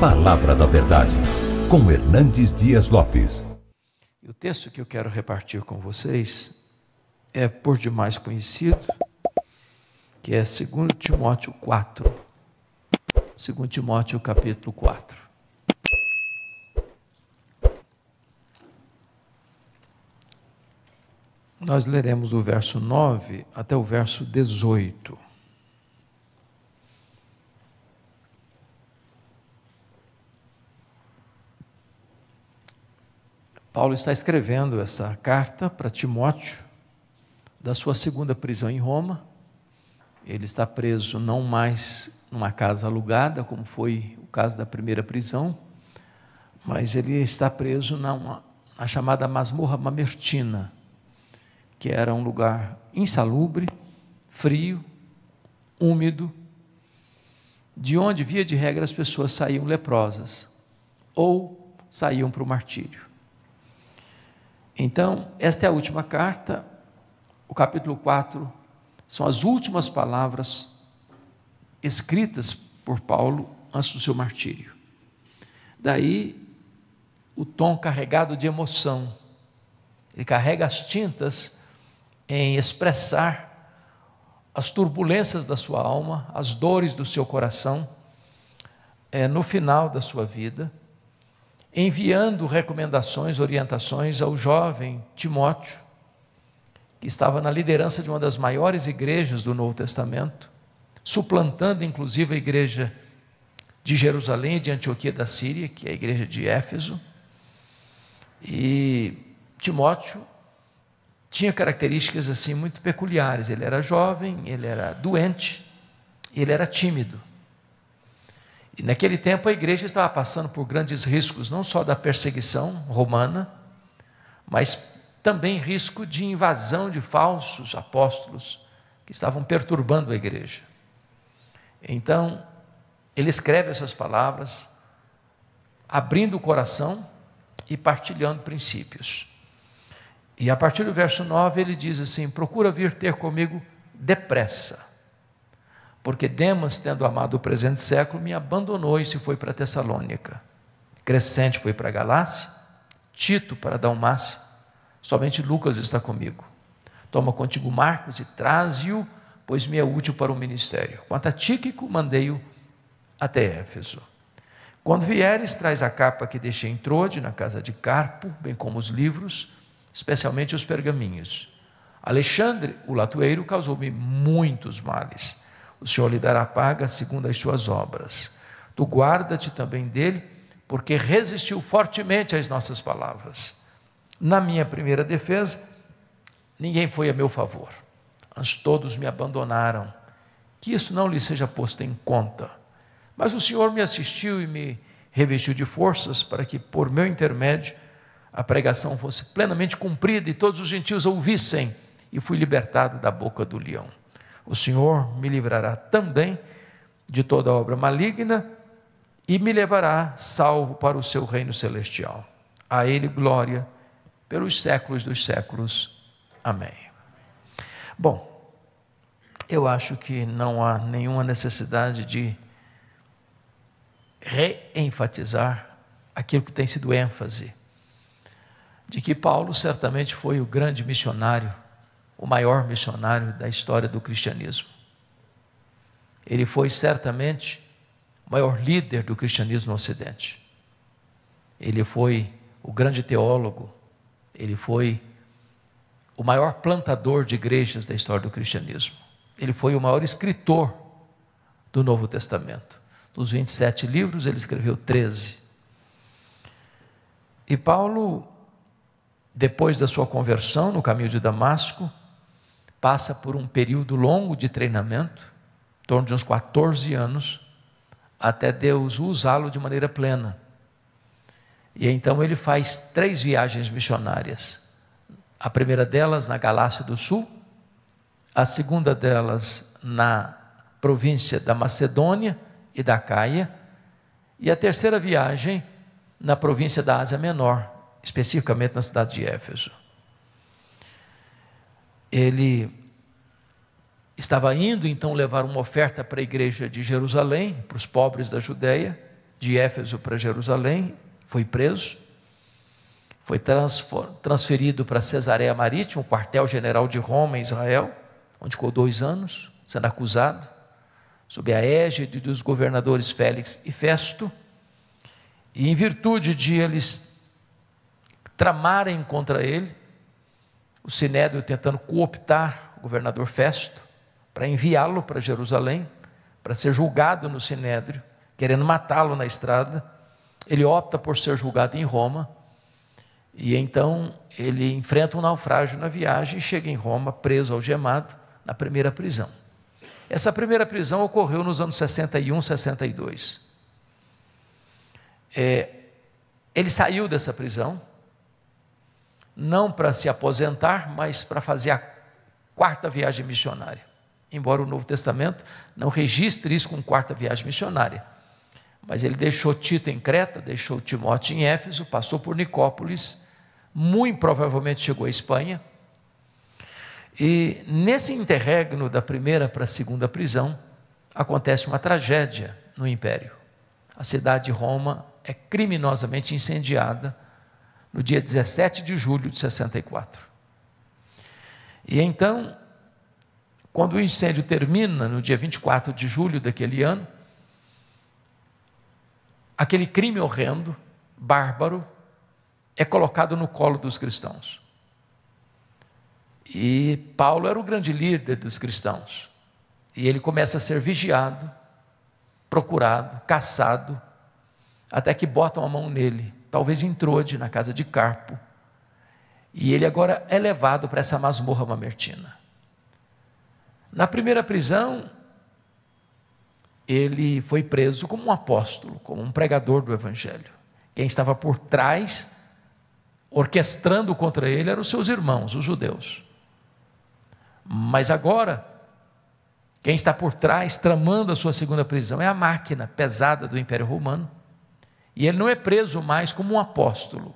Palavra da Verdade, com Hernandes Dias Lopes. O texto que eu quero repartir com vocês é por demais conhecido, que é 2 Timóteo 4. 2 Timóteo capítulo 4. Nós leremos do verso 9 até o verso 18. Paulo está escrevendo essa carta para Timóteo, da sua segunda prisão em Roma. Ele está preso não mais numa casa alugada, como foi o caso da primeira prisão, mas ele está preso na chamada masmorra mamertina, que era um lugar insalubre, frio, úmido, de onde, via de regra, as pessoas saíam leprosas ou saíam para o martírio. Então, esta é a última carta, o capítulo 4, são as últimas palavras escritas por Paulo antes do seu martírio. Daí, o tom carregado de emoção, ele carrega as tintas em expressar as turbulências da sua alma, as dores do seu coração, no final da sua vida, enviando recomendações, orientações ao jovem Timóteo, que estava na liderança de uma das maiores igrejas do Novo Testamento, suplantando inclusive a igreja de Jerusalém e de Antioquia da Síria, que é a igreja de Éfeso. E Timóteo tinha características assim muito peculiares. Ele era jovem, ele era doente, ele era tímido. E naquele tempo a igreja estava passando por grandes riscos, não só da perseguição romana, mas também risco de invasão de falsos apóstolos que estavam perturbando a igreja. Então, ele escreve essas palavras, abrindo o coração e partilhando princípios. E a partir do verso 9 ele diz assim: procura vir ter comigo depressa, porque Demas, tendo amado o presente século, me abandonou e se foi para Tessalônica. Crescente foi para Galácia, Tito para Dalmácia, somente Lucas está comigo. Toma contigo Marcos e traze-o, pois me é útil para o ministério. Quanto a Tíquico, mandei-o até Éfeso. Quando vieres, traz a capa que deixei em Trode, na casa de Carpo, bem como os livros, especialmente os pergaminhos. Alexandre, o latoeiro, causou-me muitos males. O Senhor lhe dará paga segundo as suas obras. Tu guarda-te também dele, porque resistiu fortemente às nossas palavras. Na minha primeira defesa, ninguém foi a meu favor, antes todos me abandonaram. Que isso não lhe seja posto em conta. Mas o Senhor me assistiu e me revestiu de forças para que, por meu intermédio, a pregação fosse plenamente cumprida e todos os gentios ouvissem, e fui libertado da boca do leão. O Senhor me livrará também de toda obra maligna e me levará salvo para o seu reino celestial. A Ele glória pelos séculos dos séculos. Amém. Bom, eu acho que não há nenhuma necessidade de reenfatizar aquilo que tem sido ênfase, de que Paulo certamente foi o grande missionário, o maior missionário da história do cristianismo. Ele foi certamente o maior líder do cristianismo no Ocidente. Ele foi o grande teólogo, ele foi o maior plantador de igrejas da história do cristianismo. Ele foi o maior escritor do Novo Testamento. Dos 27 livros, ele escreveu 13. E Paulo, depois da sua conversão no caminho de Damasco, passa por um período longo de treinamento, em torno de uns 14 anos, até Deus usá-lo de maneira plena. E então ele faz 3 viagens missionárias. A primeira delas na Galácia do Sul, a segunda delas na província da Macedônia e da Caia, e a terceira viagem na província da Ásia Menor, especificamente na cidade de Éfeso. Ele estava indo então levar uma oferta para a igreja de Jerusalém, para os pobres da Judeia, de Éfeso para Jerusalém, foi preso, foi transferido para Cesareia Marítima, o quartel-general de Roma em Israel, onde ficou 2 anos, sendo acusado, sob a égide dos governadores Félix e Festo, e em virtude de eles tramarem contra ele, o Sinédrio tentando cooptar o governador Festo, para enviá-lo para Jerusalém, para ser julgado no Sinédrio, querendo matá-lo na estrada, ele opta por ser julgado em Roma, e então ele enfrenta um naufrágio na viagem e chega em Roma, preso, algemado, na primeira prisão. Essa primeira prisão ocorreu nos anos 61, 62. Ele saiu dessa prisão, não para se aposentar, mas para fazer a 4ª viagem missionária. Embora o Novo Testamento não registre isso como 4ª viagem missionária. Mas ele deixou Tito em Creta, deixou Timóteo em Éfeso, passou por Nicópolis, muito provavelmente chegou à Espanha. E nesse interregno da primeira para a segunda prisão, acontece uma tragédia no Império. A cidade de Roma é criminosamente incendiada no dia 17 de julho de 64. E então, quando o incêndio termina, no dia 24 de julho daquele ano, aquele crime horrendo, bárbaro, é colocado no colo dos cristãos. E Paulo era o grande líder dos cristãos. E ele começa a ser vigiado, procurado, caçado, até que botam a mão nele, talvez em Trode, na casa de Carpo. E ele agora é levado para essa masmorra mamertina. Na primeira prisão, ele foi preso como um apóstolo, como um pregador do Evangelho. Quem estava por trás, orquestrando contra ele, eram os seus irmãos, os judeus. Mas agora, quem está por trás, tramando a sua segunda prisão, é a máquina pesada do Império Romano. E ele não é preso mais como um apóstolo,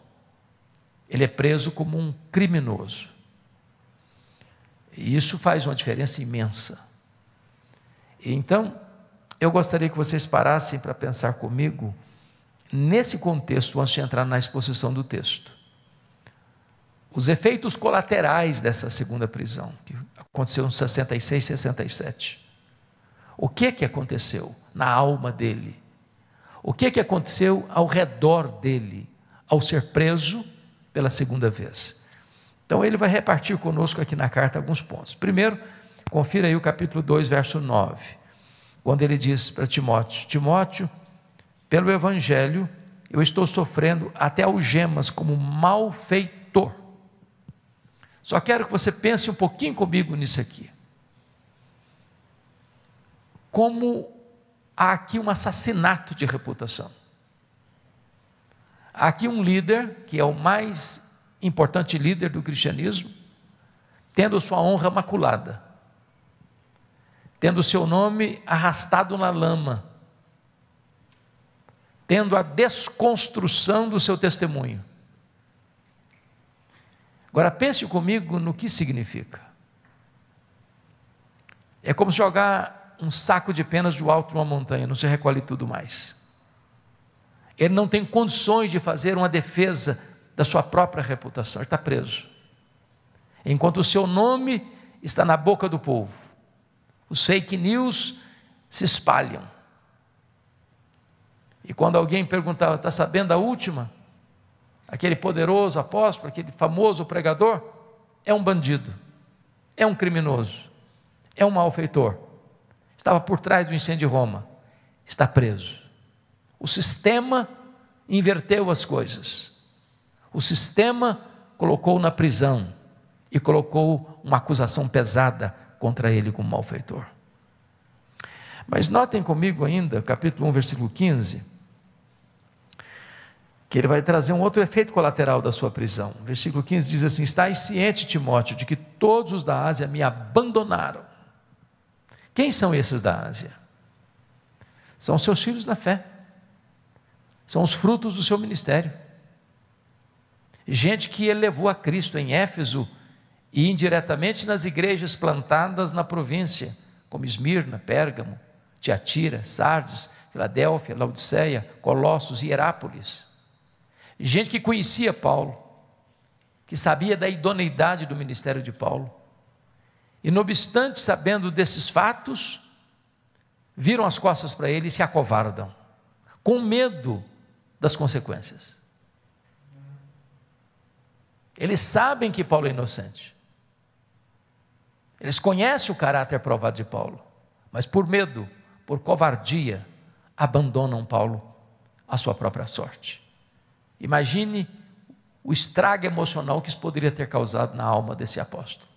ele é preso como um criminoso. E isso faz uma diferença imensa. Então, eu gostaria que vocês parassem para pensar comigo, nesse contexto, antes de entrar na exposição do texto. Os efeitos colaterais dessa segunda prisão, que aconteceu em 66, 67. O que aconteceu na alma dele? O que aconteceu ao redor dele, ao ser preso pela segunda vez? Então ele vai repartir conosco aqui na carta alguns pontos. Primeiro, confira aí o capítulo 2, verso 9, quando ele diz para Timóteo: Timóteo, pelo Evangelho, eu estou sofrendo até algemas como malfeitor. Só quero que você pense um pouquinho comigo nisso aqui. Como há aqui um assassinato de reputação. Há aqui um líder, que é o mais importante líder do cristianismo, tendo sua honra maculada, tendo seu nome arrastado na lama, tendo a desconstrução do seu testemunho. Agora pense comigo no que significa. É como jogar um saco de penas do alto de uma montanha, não se recolhe tudo mais. Ele não tem condições de fazer uma defesa da sua própria reputação, ele está preso. Enquanto o seu nome está na boca do povo, os fake news se espalham. E quando alguém perguntava, está sabendo a última? Aquele poderoso apóstolo, aquele famoso pregador, é um bandido, é um criminoso, é um malfeitor, estava por trás do incêndio de Roma, está preso. O sistema inverteu as coisas, o sistema colocou na prisão e colocou uma acusação pesada contra ele como malfeitor. Mas notem comigo ainda, capítulo 1, versículo 15, que ele vai trazer um outro efeito colateral da sua prisão. Versículo 15 diz assim: estais ciente, Timóteo, de que todos os da Ásia me abandonaram. Quem são esses da Ásia? São seus filhos na fé, são os frutos do seu ministério, gente que ele levou a Cristo em Éfeso e indiretamente nas igrejas plantadas na província, como Esmirna, Pérgamo, Tiatira, Sardes, Filadélfia, Laodiceia, Colossos e Hierápolis. Gente que conhecia Paulo, que sabia da idoneidade do ministério de Paulo. E não obstante, sabendo desses fatos, viram as costas para ele e se acovardam, com medo das consequências. Eles sabem que Paulo é inocente. Eles conhecem o caráter provado de Paulo, mas por medo, por covardia, abandonam Paulo à sua própria sorte. Imagine o estrago emocional que isso poderia ter causado na alma desse apóstolo.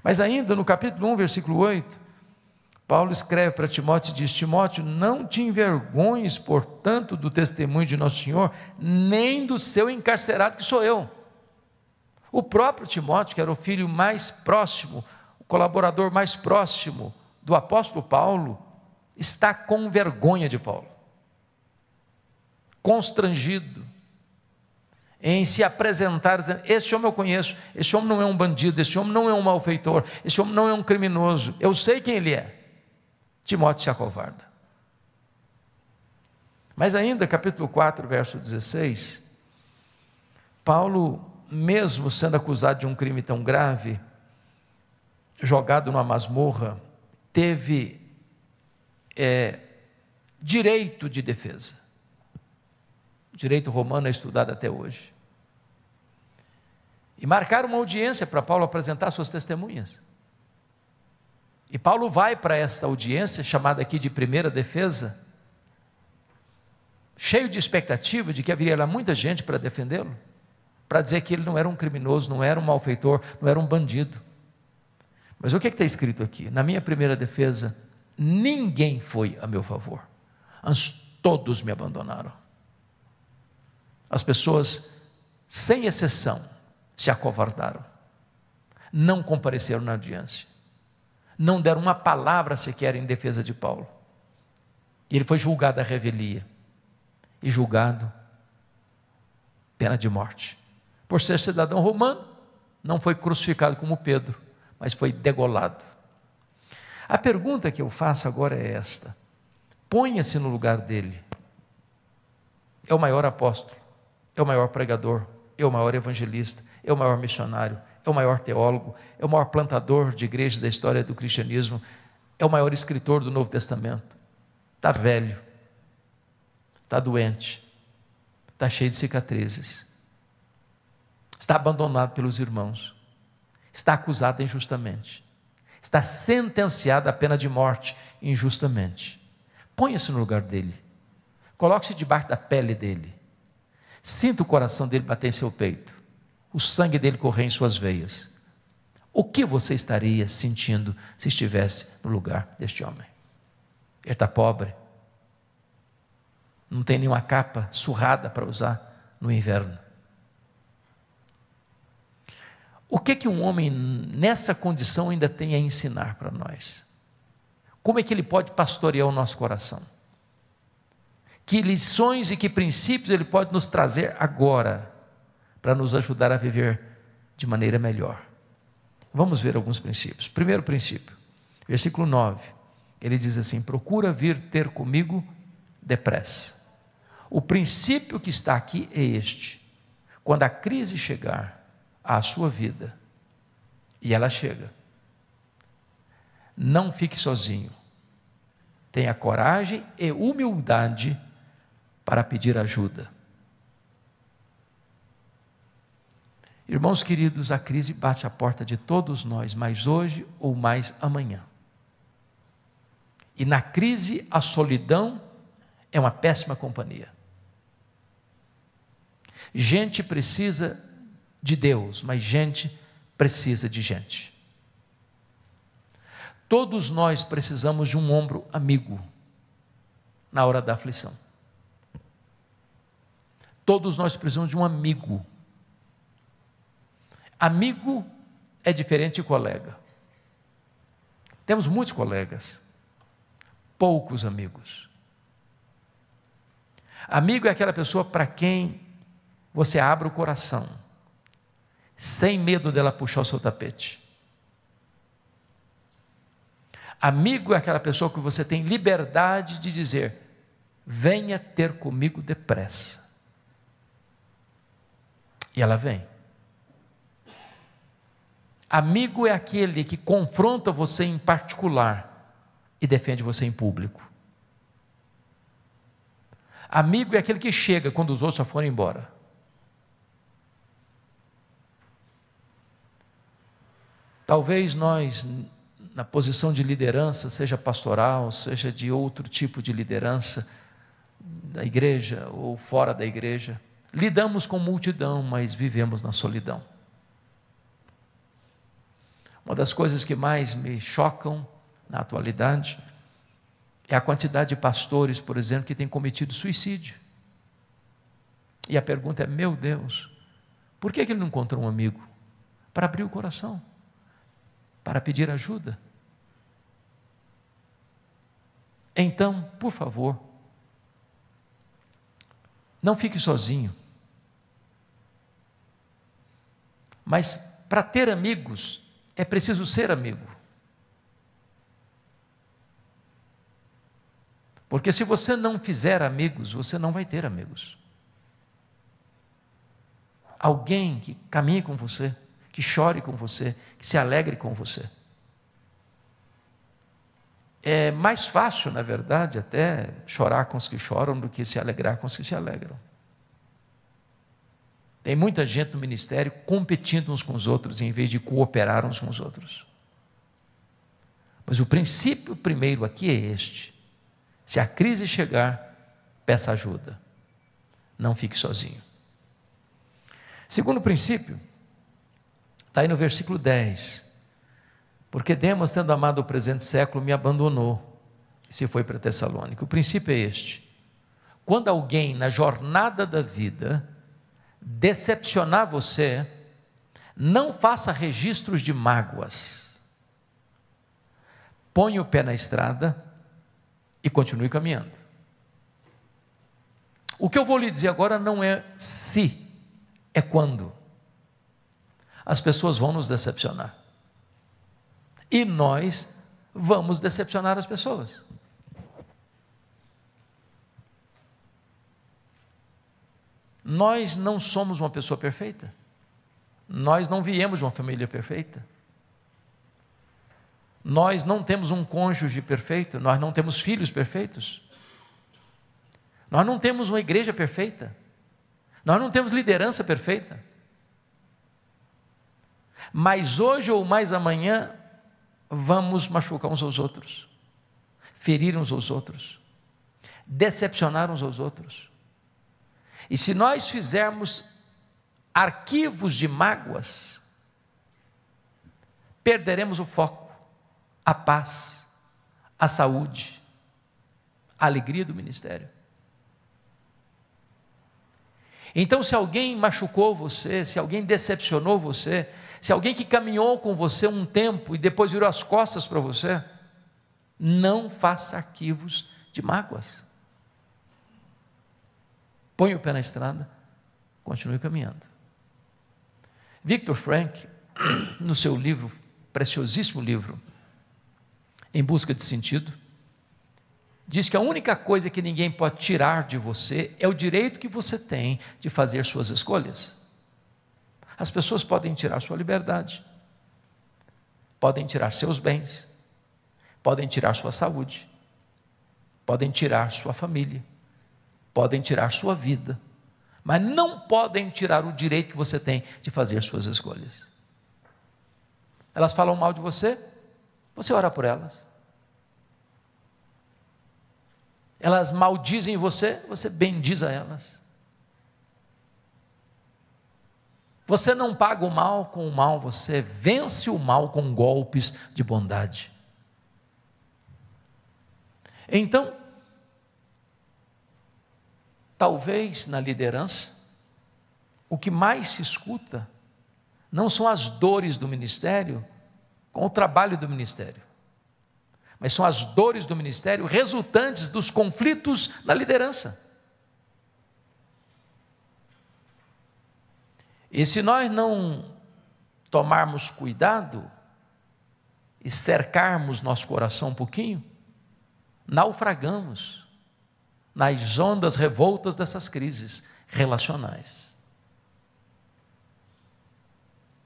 Mas ainda no capítulo 1, versículo 8, Paulo escreve para Timóteo e diz: Timóteo, não te envergonhes, portanto, do testemunho de nosso Senhor, nem do seu encarcerado, que sou eu. O próprio Timóteo, que era o filho mais próximo, o colaborador mais próximo do apóstolo Paulo, está com vergonha de Paulo, constrangido em se apresentar, dizendo: esse homem eu conheço, esse homem não é um bandido, esse homem não é um malfeitor, esse homem não é um criminoso, eu sei quem ele é. Timóteo se acovarda. Mas ainda, capítulo 4, verso 16, Paulo, mesmo sendo acusado de um crime tão grave, jogado numa masmorra, teve direito de defesa. O direito romano é estudado até hoje. E marcaram uma audiência para Paulo apresentar suas testemunhas. E Paulo vai para esta audiência, chamada aqui de primeira defesa, cheio de expectativa de que haveria lá muita gente para defendê-lo, para dizer que ele não era um criminoso, não era um malfeitor, não era um bandido. Mas o que está escrito aqui? Na minha primeira defesa, ninguém foi a meu favor, antes todos me abandonaram. As pessoas, sem exceção, se acovardaram, não compareceram na audiência, não deram uma palavra sequer em defesa de Paulo. E ele foi julgado à revelia, e julgado pena de morte. Por ser cidadão romano, não foi crucificado como Pedro, mas foi degolado. A pergunta que eu faço agora é esta: ponha-se no lugar dele. É o maior apóstolo, é o maior pregador, é o maior evangelista, é o maior missionário, é o maior teólogo, é o maior plantador de igreja da história do cristianismo, é o maior escritor do Novo Testamento. Está velho, está doente, está cheio de cicatrizes, está abandonado pelos irmãos, está acusado injustamente, está sentenciado à pena de morte injustamente. Ponha-se no lugar dele, coloque-se debaixo da pele dele, sinta o coração dele bater em seu peito, o sangue dele correr em suas veias. O que você estaria sentindo se estivesse no lugar deste homem? Ele está pobre, não tem nenhuma capa surrada para usar no inverno. O que um homem nessa condição ainda tem a ensinar para nós? Como é que ele pode pastorear o nosso coração? Que lições e que princípios ele pode nos trazer agora, para nos ajudar a viver de maneira melhor? Vamos ver alguns princípios. Primeiro princípio, versículo 9, ele diz assim: procura vir ter comigo depressa. O princípio que está aqui é este: quando a crise chegar à sua vida, e ela chega, não fique sozinho, tenha coragem e humildade para pedir ajuda. Irmãos queridos, a crise bate à porta de todos nós, mais hoje ou mais amanhã. E na crise, a solidão é uma péssima companhia. Gente precisa de Deus, mas gente precisa de gente. Todos nós precisamos de um ombro amigo na hora da aflição. Todos nós precisamos de um amigo. Amigo é diferente de colega. Temos muitos colegas, poucos amigos. Amigo é aquela pessoa para quem você abre o coração, sem medo dela puxar o seu tapete. Amigo é aquela pessoa que você tem liberdade de dizer: venha ter comigo depressa. E ela vem. Amigo é aquele que confronta você em particular e defende você em público. Amigo é aquele que chega quando os outros já foram embora. Talvez nós, na posição de liderança, seja pastoral, seja de outro tipo de liderança, da igreja ou fora da igreja, lidamos com multidão, mas vivemos na solidão. Uma das coisas que mais me chocam na atualidade é a quantidade de pastores, por exemplo, que têm cometido suicídio. E a pergunta é: meu Deus, por que ele não encontrou um amigo para abrir o coração, para pedir ajuda? Então, por favor, não fique sozinho. Mas para ter amigos, é preciso ser amigo. Porque se você não fizer amigos, você não vai ter amigos. Alguém que caminhe com você, que chore com você, que se alegre com você. É mais fácil, na verdade, até chorar com os que choram do que se alegrar com os que se alegram. Tem muita gente no ministério competindo uns com os outros, em vez de cooperar uns com os outros. Mas o princípio primeiro aqui é este: se a crise chegar, peça ajuda. Não fique sozinho. Segundo princípio, está aí no versículo 10. Porque Demas, tendo amado o presente século, me abandonou e se foi para Tessalônica. O princípio é este: quando alguém na jornada da vida decepcionar você, não faça registros de mágoas. Põe o pé na estrada e continue caminhando. O que eu vou lhe dizer agora não é se, é quando. As pessoas vão nos decepcionar. E nós vamos decepcionar as pessoas. Nós não somos uma pessoa perfeita. Nós não viemos de uma família perfeita. Nós não temos um cônjuge perfeito. Nós não temos filhos perfeitos. Nós não temos uma igreja perfeita. Nós não temos liderança perfeita. Mas hoje ou mais amanhã, vamos machucar uns aos outros, ferir uns aos outros, decepcionar uns aos outros. E se nós fizermos arquivos de mágoas, perderemos o foco, a paz, a saúde, a alegria do ministério. Então, se alguém machucou você, se alguém decepcionou você, se alguém que caminhou com você um tempo e depois virou as costas para você, não faça arquivos de mágoas. Põe o pé na estrada, continue caminhando. Viktor Frankl, no seu livro, preciosíssimo livro, Em Busca de Sentido, diz que a única coisa que ninguém pode tirar de você é o direito que você tem de fazer suas escolhas. As pessoas podem tirar sua liberdade, podem tirar seus bens, podem tirar sua saúde, podem tirar sua família, podem tirar sua vida, mas não podem tirar o direito que você tem de fazer suas escolhas. Elas falam mal de você, você ora por elas. Elas maldizem você, você bendiz a elas. Você não paga o mal com o mal, você vence o mal com golpes de bondade. Então, talvez na liderança, o que mais se escuta não são as dores do ministério com o trabalho do ministério, mas são as dores do ministério resultantes dos conflitos na liderança. E se nós não tomarmos cuidado, e cercarmos nosso coração um pouquinho, naufragamos nas ondas revoltas dessas crises relacionais.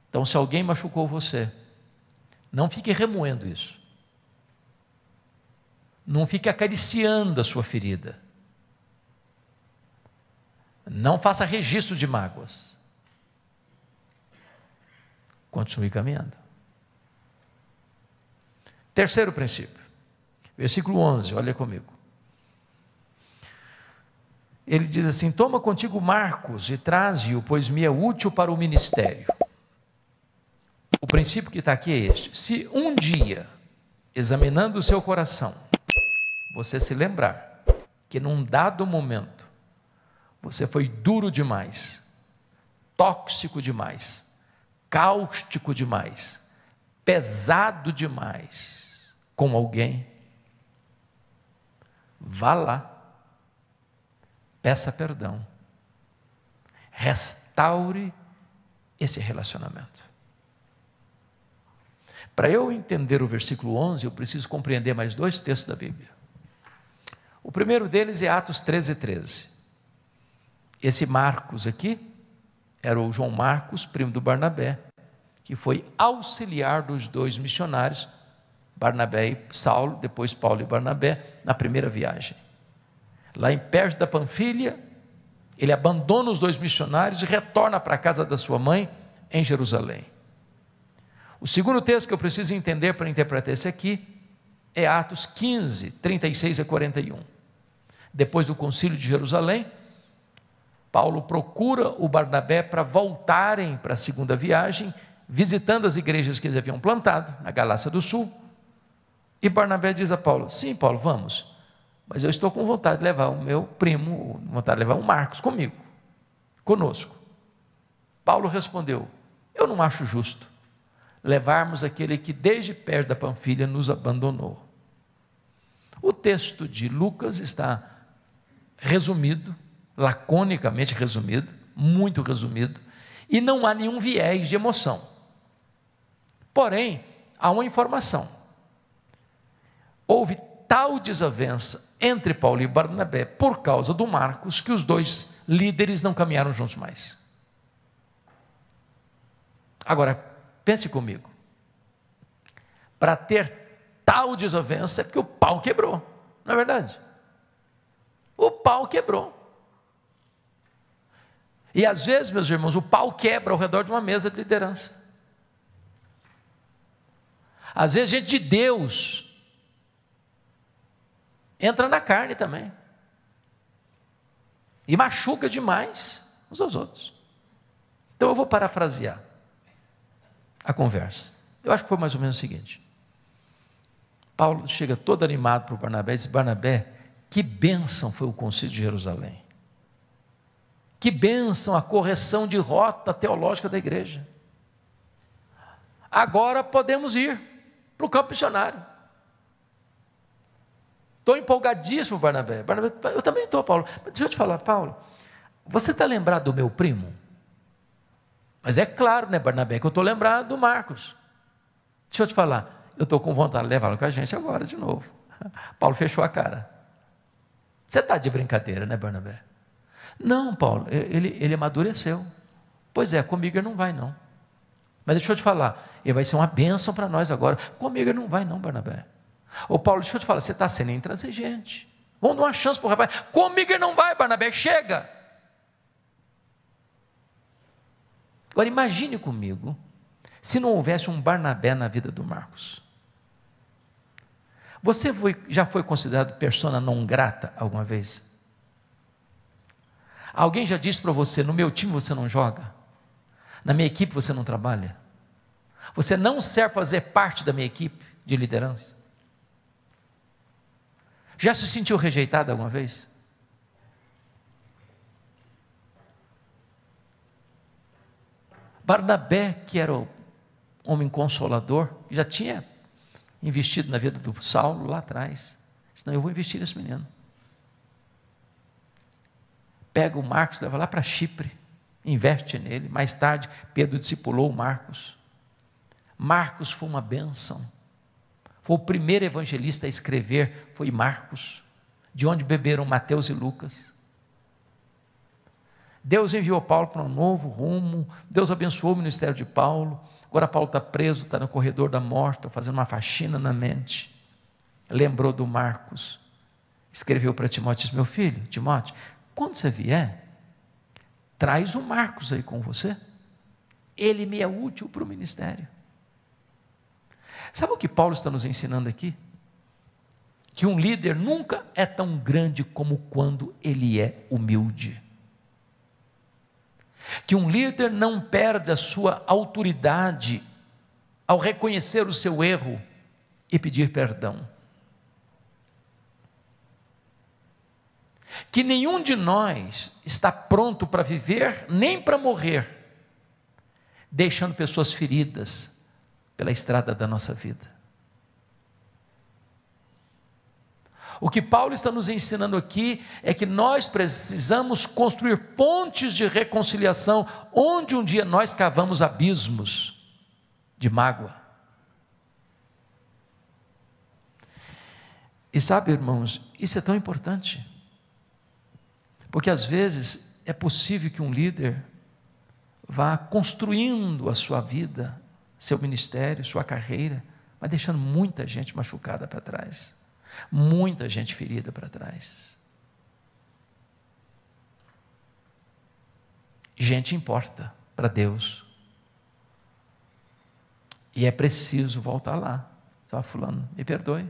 Então, se alguém machucou você, não fique remoendo isso. Não fique acariciando a sua ferida. Não faça registro de mágoas. Continue caminhando. Terceiro princípio, versículo 11, olha comigo. Ele diz assim: toma contigo Marcos e traze-o, pois me é útil para o ministério. O princípio que está aqui é este: se um dia, examinando o seu coração, você se lembrar que num dado momento, você foi duro demais, tóxico demais, cáustico demais, pesado demais com alguém, vá lá, peça perdão, restaure esse relacionamento. Para eu entender o versículo 11, eu preciso compreender mais dois textos da Bíblia. O primeiro deles é Atos 13:13. Esse Marcos aqui era o João Marcos, primo do Barnabé, que foi auxiliar dos dois missionários, Barnabé e Saulo, depois Paulo e Barnabé, na primeira viagem. Lá em Perge da Panfilha, ele abandona os dois missionários e retorna para a casa da sua mãe, em Jerusalém. O segundo texto que eu preciso entender para interpretar esse aqui, é Atos 15, 36 a 41. Depois do concílio de Jerusalém, Paulo procura o Barnabé para voltarem para a segunda viagem, visitando as igrejas que eles haviam plantado, na Galácia do Sul, e Barnabé diz a Paulo: sim, Paulo, vamos, mas eu estou com vontade de levar o meu primo, vontade de levar o Marcos comigo, conosco. Paulo respondeu: eu não acho justo levarmos aquele que desde perto da Panfilha nos abandonou. O texto de Lucas está resumido, laconicamente resumido, muito resumido, e não há nenhum viés de emoção. Porém, há uma informação: houve tal desavença entre Paulo e Barnabé por causa do Marcos, que os dois líderes não caminharam juntos mais. Agora, pense comigo, para ter tal desavença é porque o pau quebrou, não é verdade? O pau quebrou. E às vezes, meus irmãos, o pau quebra ao redor de uma mesa de liderança. Às vezes, gente de Deus entra na carne também e machuca demais uns aos outros. Então eu vou parafrasear a conversa. Eu acho que foi mais ou menos o seguinte: Paulo chega todo animado para o Barnabé e diz: Barnabé, que bênção foi o concílio de Jerusalém, que bênção a correção de rota teológica da igreja. Agora podemos ir para o campo missionário. Estou empolgadíssimo, Barnabé. Eu também estou, Paulo. Mas deixa eu te falar, Paulo, você está lembrado do meu primo? Mas é claro, né, Barnabé, que eu estou lembrado do Marcos. Deixa eu te falar, eu estou com vontade de levá-lo com a gente agora de novo. Paulo fechou a cara. Você está de brincadeira, né, Barnabé? Não, Paulo, ele amadureceu. Pois é, comigo ele não vai não. Mas deixa eu te falar, ele vai ser uma bênção para nós agora. Comigo ele não vai não, Barnabé. Ô Paulo, deixa eu te falar, você está sendo intransigente. Vamos dar uma chance para o rapaz. Comigo ele não vai, Barnabé, chega. Agora imagine comigo, se não houvesse um Barnabé na vida do Marcos. Você já foi considerado persona não grata alguma vez? Alguém já disse para você: no meu time você não joga? Na minha equipe você não trabalha? Você não serve para fazer parte da minha equipe de liderança? Já se sentiu rejeitado alguma vez? Barnabé, que era o homem consolador, já tinha investido na vida do Saulo lá atrás. Senão eu vou investir nesse menino. Pega o Marcos, leva lá para Chipre, investe nele. Mais tarde, Pedro discipulou o Marcos. Marcos foi uma bênção Foi o primeiro evangelista a escrever, foi Marcos, de onde beberam Mateus e Lucas. Deus enviou Paulo para um novo rumo, Deus abençoou o ministério de Paulo. Agora Paulo está preso, está no corredor da morte, está fazendo uma faxina na mente. Lembrou do Marcos, escreveu para Timóteo, disse, meu filho, Timóteo, quando você vier, traz o Marcos aí com você, ele me é útil para o ministério. Sabe o que Paulo está nos ensinando aqui? Que um líder nunca é tão grande como quando ele é humilde. Que um líder não perde a sua autoridade ao reconhecer o seu erro e pedir perdão. Que nenhum de nós está pronto para viver, nem para morrer, deixando pessoas feridas pela estrada da nossa vida. O que Paulo está nos ensinando aqui é que nós precisamos construir pontes de reconciliação, onde um dia nós cavamos abismos de mágoa. E sabe, irmãos, isso é tão importante, porque às vezes é possível que um líder vá construindo a sua vida, seu ministério, sua carreira, mas deixando muita gente machucada para trás. Muita gente ferida para trás. Gente importa para Deus. E é preciso voltar lá. Só fulano, me perdoe.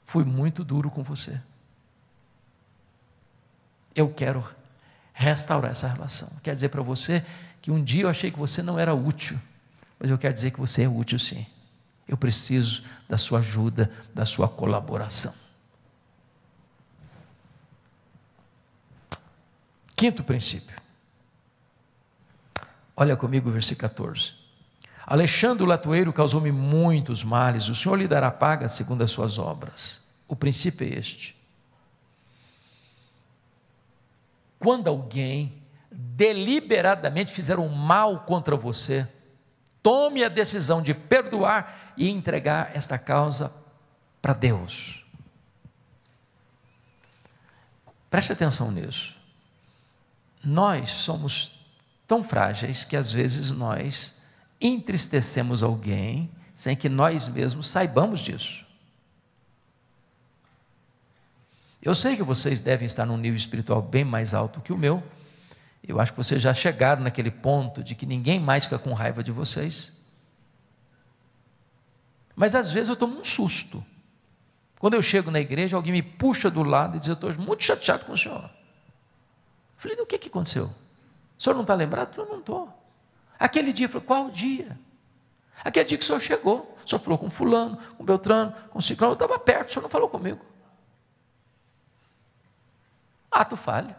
Fui muito duro com você. Eu quero restaurar essa relação. Quero dizer para você que um dia eu achei que você não era útil, mas eu quero dizer que você é útil sim. Eu preciso da sua ajuda, da sua colaboração. Quinto princípio. Olha comigo o versículo 14. Alexandre o latoeiro causou-me muitos males, o Senhor lhe dará paga segundo as suas obras. O princípio é este. Quando alguém deliberadamente fizer um mal contra você, tome a decisão de perdoar e entregar esta causa para Deus. Preste atenção nisso. Nós somos tão frágeis que às vezes nós entristecemos alguém sem que nós mesmos saibamos disso. Eu sei que vocês devem estar num nível espiritual bem mais alto que o meu. Eu acho que vocês já chegaram naquele ponto de que ninguém mais fica com raiva de vocês. Mas às vezes eu tomo um susto. Quando eu chego na igreja, alguém me puxa do lado e diz, eu estou muito chateado com o senhor. Eu falei, o que aconteceu? O senhor não está lembrado? Eu falei, não estou. Aquele dia, eu falei, qual dia? Aquele dia que o senhor chegou, o senhor falou com fulano, com Beltrano, com ciclano, eu estava perto, o senhor não falou comigo. Ato falho.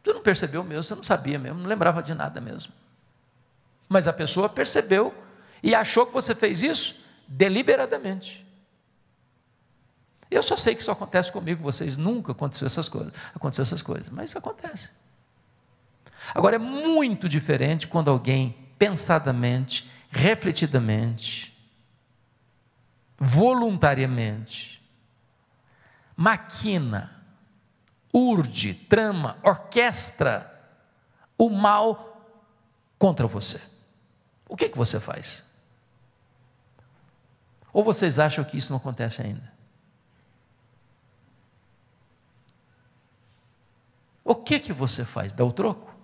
Você não percebeu mesmo, você não sabia mesmo, não lembrava de nada mesmo. Mas a pessoa percebeu e achou que você fez isso deliberadamente. Eu só sei que isso acontece comigo, vocês nunca aconteceu essas coisas, mas isso acontece. Agora é muito diferente quando alguém pensadamente, refletidamente, voluntariamente, maquina, urde, trama, orquestra o mal contra você. O que você faz? Ou vocês acham que isso não acontece ainda? O que você faz? Dá o troco?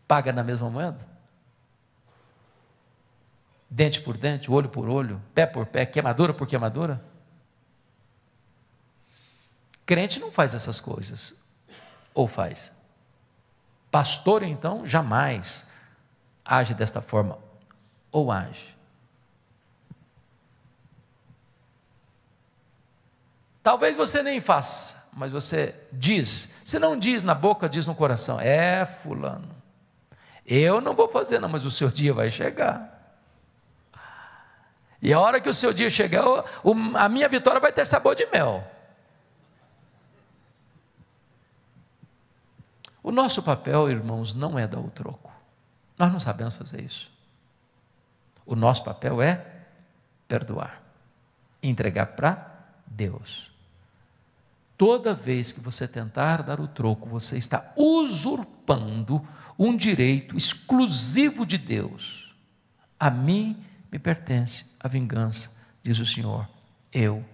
Paga na mesma moeda? Dente por dente, olho por olho, pé por pé, queimadura por queimadura? Crente não faz essas coisas. Ou faz? Pastor, então, jamais age desta forma. Ou age? Talvez você nem faça, mas você diz. Se não diz na boca, diz no coração. É, fulano, eu não vou fazer não, mas o seu dia vai chegar. E a hora que o seu dia chegar, a minha vitória vai ter sabor de mel. O nosso papel, irmãos, não é dar o troco. Nós não sabemos fazer isso. O nosso papel é perdoar, entregar para Deus. Toda vez que você tentar dar o troco, você está usurpando um direito exclusivo de Deus. A mim me pertence a vingança, diz o Senhor, eu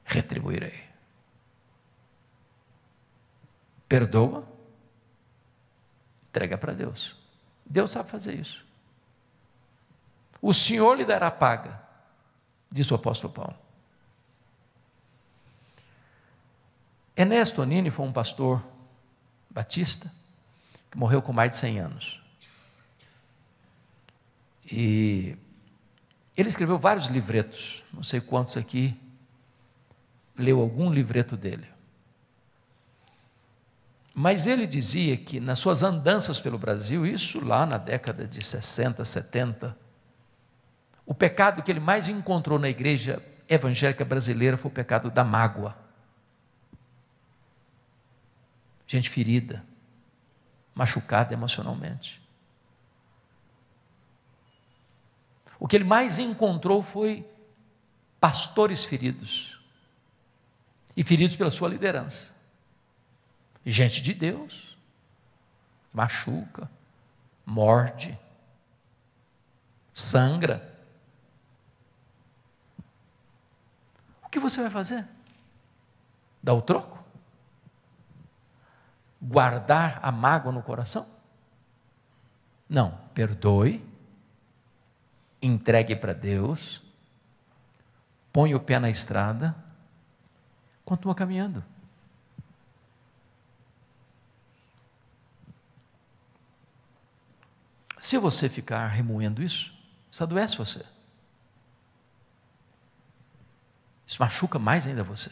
retribuirei. Perdoa, entrega para Deus. Deus sabe fazer isso. O Senhor lhe dará paga, diz o apóstolo Paulo. Ernesto Nini foi um pastor batista que morreu com mais de 100 anos. E ele escreveu vários livretos, não sei quantos aqui leu algum livreto dele. Mas ele dizia que nas suas andanças pelo Brasil, isso lá na década de 60, 70, o pecado que ele mais encontrou na igreja evangélica brasileira foi o pecado da mágoa. Gente ferida, machucada emocionalmente. O que ele mais encontrou foi pastores feridos, e feridos pela sua liderança. Gente de Deus, machuca, morde, sangra. O que você vai fazer? Dar o troco? Guardar a mágoa no coração? Não, perdoe, entregue para Deus, põe o pé na estrada, continua caminhando. Se você ficar remoendo isso adoece você. Isso machuca mais ainda você.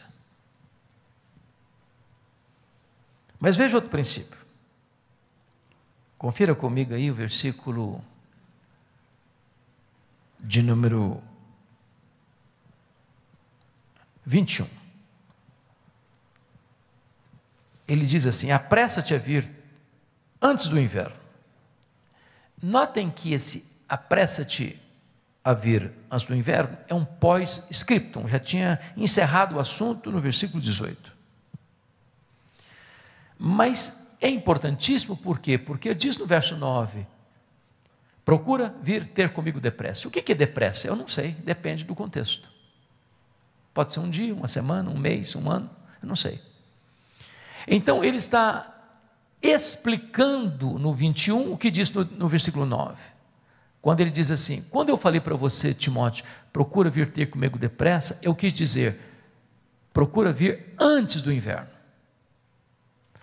Mas veja outro princípio. Confira comigo aí o versículo de número 21. Ele diz assim: apressa-te a vir antes do inverno. Notem que esse apressa-te a vir antes do inverno é um pós-scriptum, já tinha encerrado o assunto no versículo 18. Mas é importantíssimo, por quê? Porque diz no verso 9, procura vir ter comigo depressa. O que é depressa? Eu não sei, depende do contexto. Pode ser um dia, uma semana, um mês, um ano, eu não sei. Então ele está explicando no 21 o que diz no versículo 9. Quando ele diz assim: quando eu falei para você, Timóteo, procura vir ter comigo depressa, eu quis dizer, procura vir antes do inverno.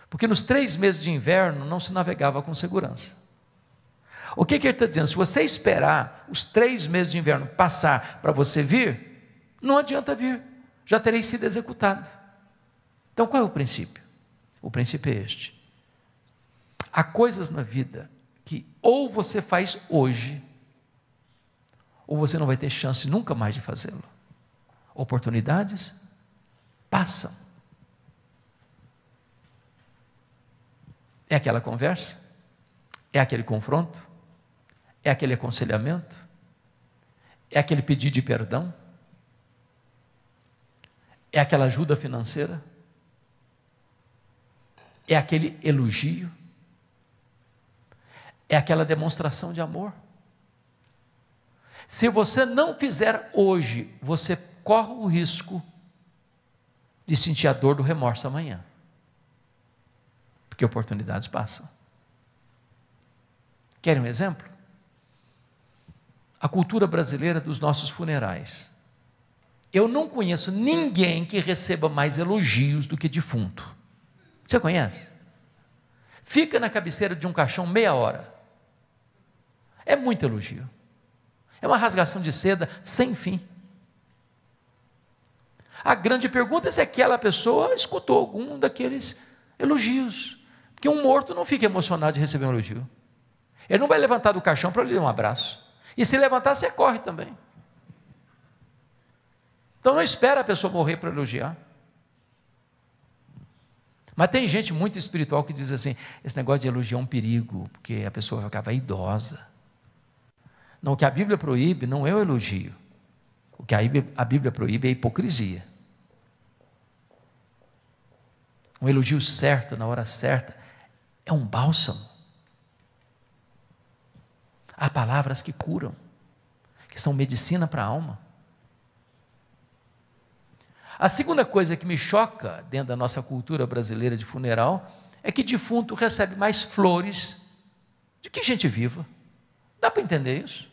Porque nos 3 meses de inverno não se navegava com segurança. O que ele está dizendo? Se você esperar os 3 meses de inverno passar para você vir, não adianta vir, já terei sido executado. Então qual é o princípio? O princípio é este: há coisas na vida que ou você faz hoje, ou você não vai ter chance nunca mais de fazê-lo. Oportunidades passam. É aquela conversa, é aquele confronto, é aquele aconselhamento, é aquele pedido de perdão, é aquela ajuda financeira, é aquele elogio, é aquela demonstração de amor. Se você não fizer hoje, você corre o risco de sentir a dor do remorso amanhã, porque oportunidades passam. Querem um exemplo? A cultura brasileira dos nossos funerais. Eu não conheço ninguém que receba mais elogios do que defunto. Você conhece? Fica na cabeceira de um caixão meia hora. É muito elogio. É uma rasgação de seda sem fim. A grande pergunta é se aquela pessoa escutou algum daqueles elogios. Porque um morto não fica emocionado de receber um elogio. Ele não vai levantar do caixão para lhe dar um abraço. E se levantar, você corre também. Então não espera a pessoa morrer para elogiar. Mas tem gente muito espiritual que diz assim: esse negócio de elogiar é um perigo, porque a pessoa vai ficar vaidosa. Não, o que a Bíblia proíbe não é o elogio. O que a Bíblia proíbe é a hipocrisia. Um elogio certo, na hora certa, é um bálsamo. Há palavras que curam, que são medicina para a alma. A segunda coisa que me choca dentro da nossa cultura brasileira de funeral é que defunto recebe mais flores do que gente viva. Dá para entender isso?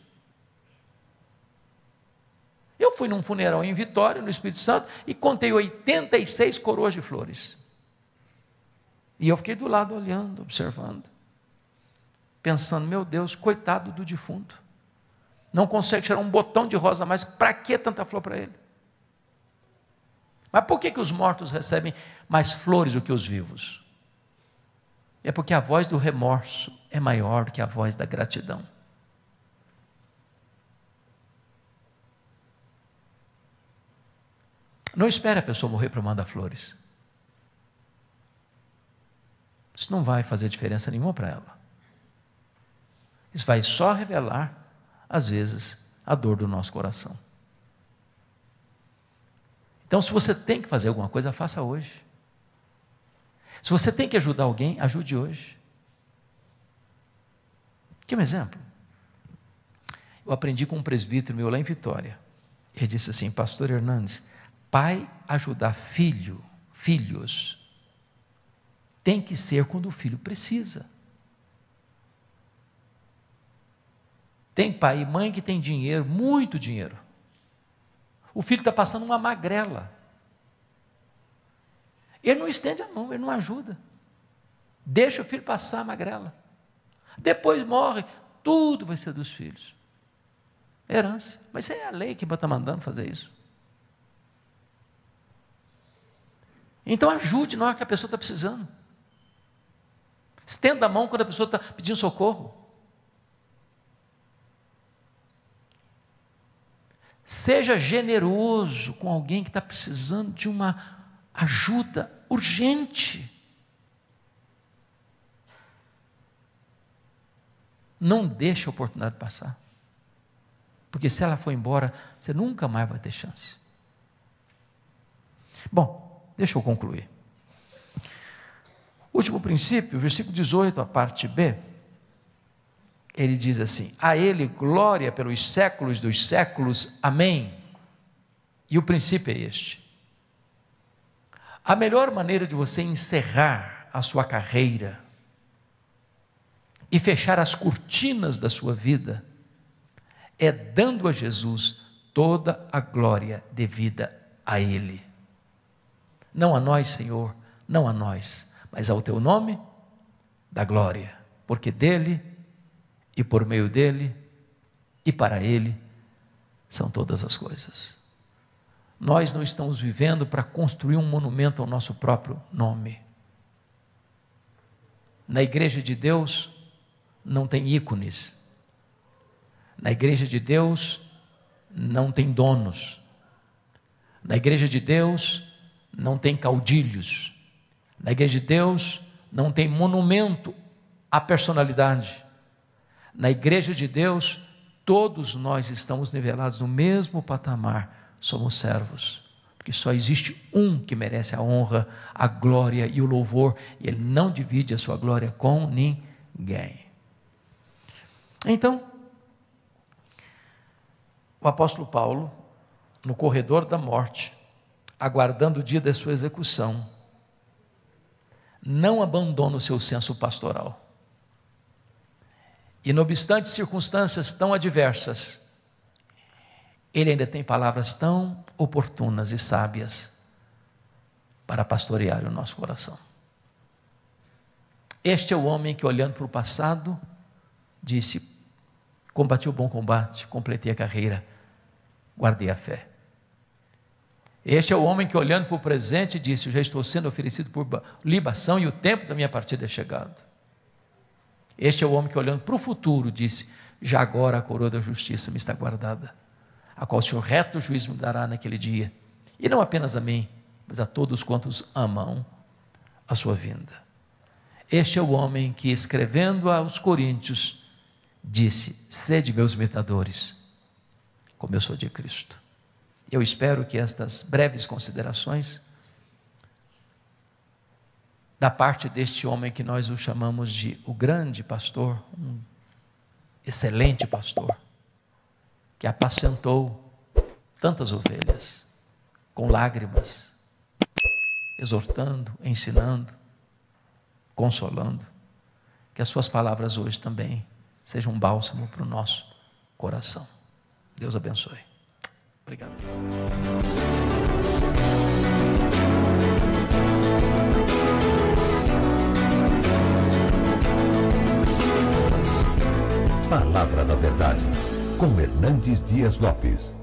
Eu fui num funeral em Vitória, no Espírito Santo, e contei 86 coroas de flores. E eu fiquei do lado olhando, observando, pensando, meu Deus, coitado do defunto. Não consegue tirar um botão de rosa mais, para que tanta flor para ele? Mas por que os mortos recebem mais flores do que os vivos? É porque a voz do remorso é maior do que a voz da gratidão. Não espere a pessoa morrer para mandar flores. Isso não vai fazer diferença nenhuma para ela. Isso vai só revelar, às vezes, a dor do nosso coração. Então, se você tem que fazer alguma coisa, faça hoje. Se você tem que ajudar alguém, ajude hoje. Quer um exemplo? Eu aprendi com um presbítero meu lá em Vitória. Ele disse assim, pastor Hernandes, pai ajudar filhos, tem que ser quando o filho precisa. Tem pai e mãe que tem dinheiro, muito dinheiro. O filho está passando uma magrela. Ele não estende a mão, ele não ajuda. Deixa o filho passar a magrela. Depois morre, tudo vai ser dos filhos. Herança. Mas isso é a lei que está mandando fazer isso. Então ajude na hora que a pessoa está precisando. Estenda a mão quando a pessoa está pedindo socorro. Seja generoso com alguém que está precisando de uma ajuda urgente. Não deixe a oportunidade passar. Porque se ela for embora, você nunca mais vai ter chance. Bom, deixa eu concluir. Último princípio, versículo 18, a parte B, ele diz assim, a ele glória pelos séculos dos séculos, amém. E o princípio é este. A melhor maneira de você encerrar a sua carreira e fechar as cortinas da sua vida é dando a Jesus toda a glória devida a Ele. Não a nós, Senhor, não a nós, mas ao Teu nome, da glória, porque dEle, e por meio dEle, e para Ele, são todas as coisas. Nós não estamos vivendo para construir um monumento ao nosso próprio nome. Na igreja de Deus, não tem ícones. Na igreja de Deus, não tem donos. Na igreja de Deus, não tem caudilhos. Na igreja de Deus, não tem monumento à personalidade. Na igreja de Deus, todos nós estamos nivelados no mesmo patamar, somos servos, porque só existe um que merece a honra, a glória e o louvor, e Ele não divide a sua glória com ninguém. Então, o apóstolo Paulo, no corredor da morte, aguardando o dia da sua execução, não abandona o seu senso pastoral. E não obstante circunstâncias tão adversas, ele ainda tem palavras tão oportunas e sábias para pastorear o nosso coração. Este é o homem que, olhando para o passado, disse, combati o bom combate, completei a carreira, guardei a fé. Este é o homem que, olhando para o presente, disse, eu já estou sendo oferecido por libação e o tempo da minha partida é chegado. Este é o homem que, olhando para o futuro, disse, já agora a coroa da justiça me está guardada, a qual o Senhor reto juízo me dará naquele dia, e não apenas a mim, mas a todos quantos amam a sua vinda. Este é o homem que, escrevendo aos Coríntios, disse: sede meus imitadores, como eu sou de Cristo. Eu espero que estas breves considerações, da parte deste homem que nós o chamamos de o grande pastor, um excelente pastor, que apacentou tantas ovelhas, com lágrimas, exortando, ensinando, consolando, que as suas palavras hoje também sejam um bálsamo para o nosso coração. Deus abençoe. Obrigado. Palavra da Verdade, com Hernandes Dias Lopes.